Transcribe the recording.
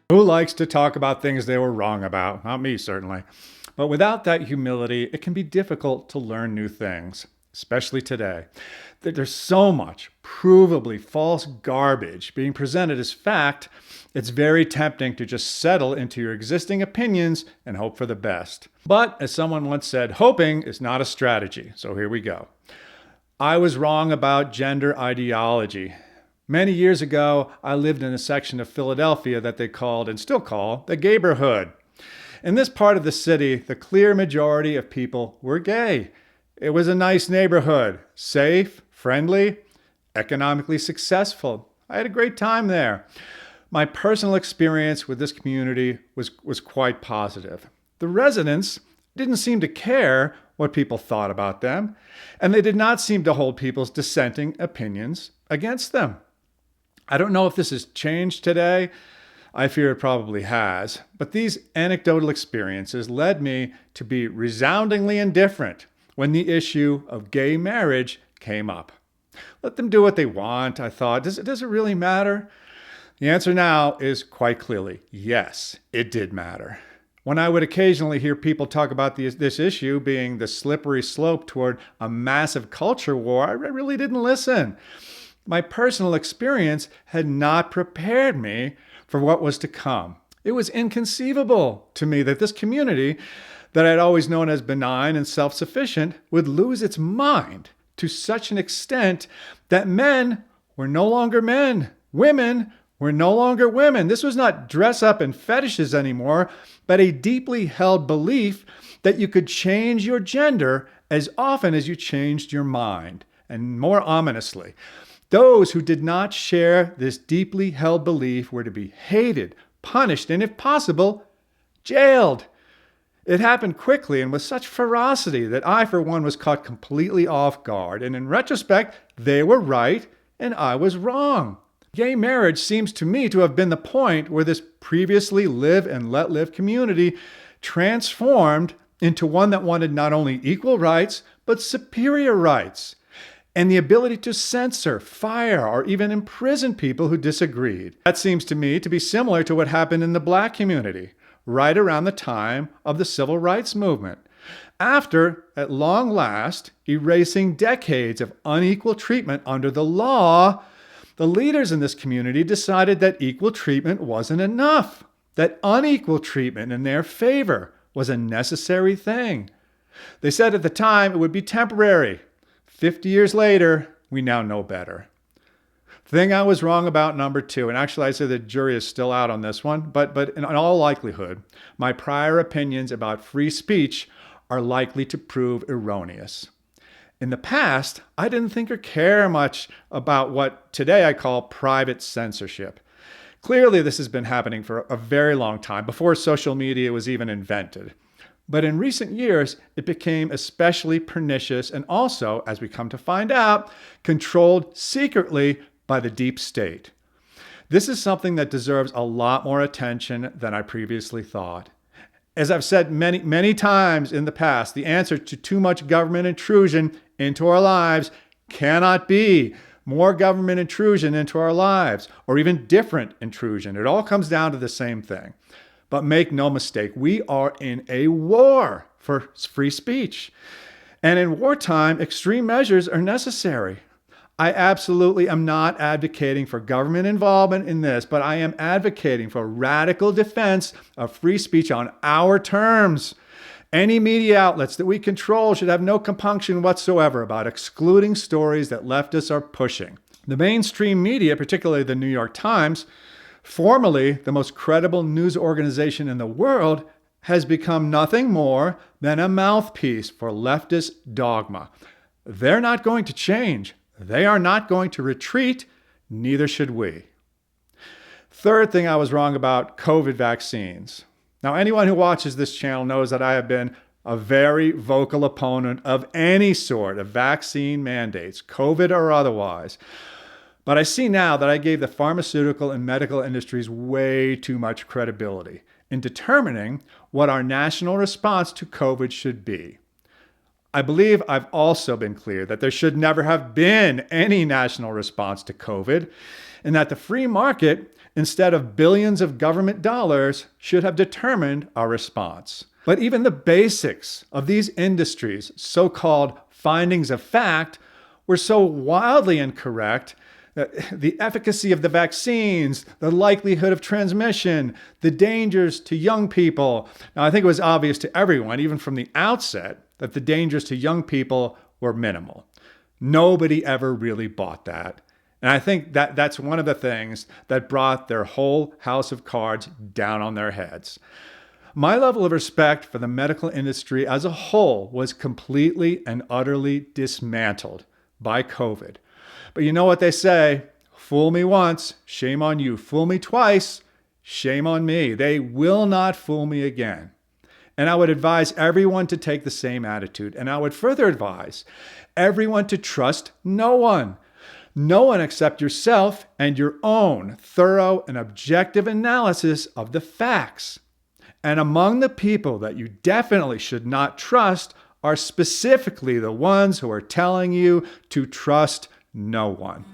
Who likes to talk about things they were wrong about? Not me, certainly. But without that humility, it can be difficult to learn new things, especially today. There's so much provably false garbage being presented as fact, it's very tempting to just settle into your existing opinions and hope for the best. But as someone once said, hoping is not a strategy. So here we go. I was wrong about gender ideology. Many years ago, I lived in a section of Philadelphia that they called, and still call, the Gabor Hood. In this part of the city, the clear majority of people were gay. It was a nice neighborhood, safe, friendly, economically successful. I had a great time there. My personal experience with this community was quite positive. The residents didn't seem to care what people thought about them, and they did not seem to hold people's dissenting opinions against them. I don't know if this has changed today. I fear it probably has. But these anecdotal experiences led me to be resoundingly indifferent when the issue of gay marriage came up. Let them do what they want, I thought. Does it really matter? The answer now is quite clearly yes, it did matter. When I would occasionally hear people talk about this issue being the slippery slope toward a massive culture war, I really didn't listen. My personal experience had not prepared me for what was to come. It was inconceivable to me that this community that I'd always known as benign and self-sufficient would lose its mind to such an extent that men were no longer men, women were no longer women. This was not dress up and fetishes anymore, but a deeply held belief that you could change your gender as often as you changed your mind. And more ominously, those who did not share this deeply held belief were to be hated, punished, and if possible, jailed. It happened quickly and with such ferocity that I, for one, was caught completely off guard. And in retrospect, they were right and I was wrong. Gay marriage seems to me to have been the point where this previously live and let live community transformed into one that wanted not only equal rights, but superior rights, and the ability to censor, fire, or even imprison people who disagreed. That seems to me to be similar to what happened in the Black community, right around the time of the Civil Rights Movement. After, at long last, erasing decades of unequal treatment under the law, the leaders in this community decided that equal treatment wasn't enough, that unequal treatment in their favor was a necessary thing. They said at the time it would be temporary. 50 years later, we now know better. Thing I was wrong about, number two, and actually I say the jury is still out on this one, but in all likelihood, my prior opinions about free speech are likely to prove erroneous. In the past, I didn't think or care much about what today I call private censorship. Clearly, this has been happening for a very long time, before social media was even invented. But in recent years, it became especially pernicious and also, as we come to find out, controlled secretly by the deep state. This is something that deserves a lot more attention than I previously thought. As I've said many times in the past, the answer to too much government intrusion into our lives cannot be more government intrusion into our lives or even different intrusion. It all comes down to the same thing. But make no mistake, we are in a war for free speech. And in wartime, extreme measures are necessary. I absolutely am not advocating for government involvement in this, but I am advocating for radical defense of free speech on our terms. Any media outlets that we control should have no compunction whatsoever about excluding stories that leftists are pushing. The mainstream media, particularly the New York Times, formerly the most credible news organization in the world, has become nothing more than a mouthpiece for leftist dogma. They're not going to change. They are not going to retreat. Neither should we. Third thing I was wrong about, COVID vaccines. Now, anyone who watches this channel knows that I have been a very vocal opponent of any sort of vaccine mandates, COVID or otherwise. But I see now that I gave the pharmaceutical and medical industries way too much credibility in determining what our national response to COVID should be. I believe I've also been clear that there should never have been any national response to COVID, and that the free market instead of billions of government dollars, should have determined our response. But even the basics of these industries' so-called findings of fact were so wildly incorrect that the efficacy of the vaccines, the likelihood of transmission, the dangers to young people. Now, I think it was obvious to everyone, even from the outset, that the dangers to young people were minimal. Nobody ever really bought that. And I think that that's one of the things that brought their whole house of cards down on their heads. My level of respect for the medical industry as a whole was completely and utterly dismantled by COVID. But you know what they say, fool me once, shame on you. Fool me twice, shame on me. They will not fool me again. And I would advise everyone to take the same attitude. And I would further advise everyone to trust no one. No one except yourself and your own thorough and objective analysis of the facts. And among the people that you definitely should not trust are specifically the ones who are telling you to trust no one.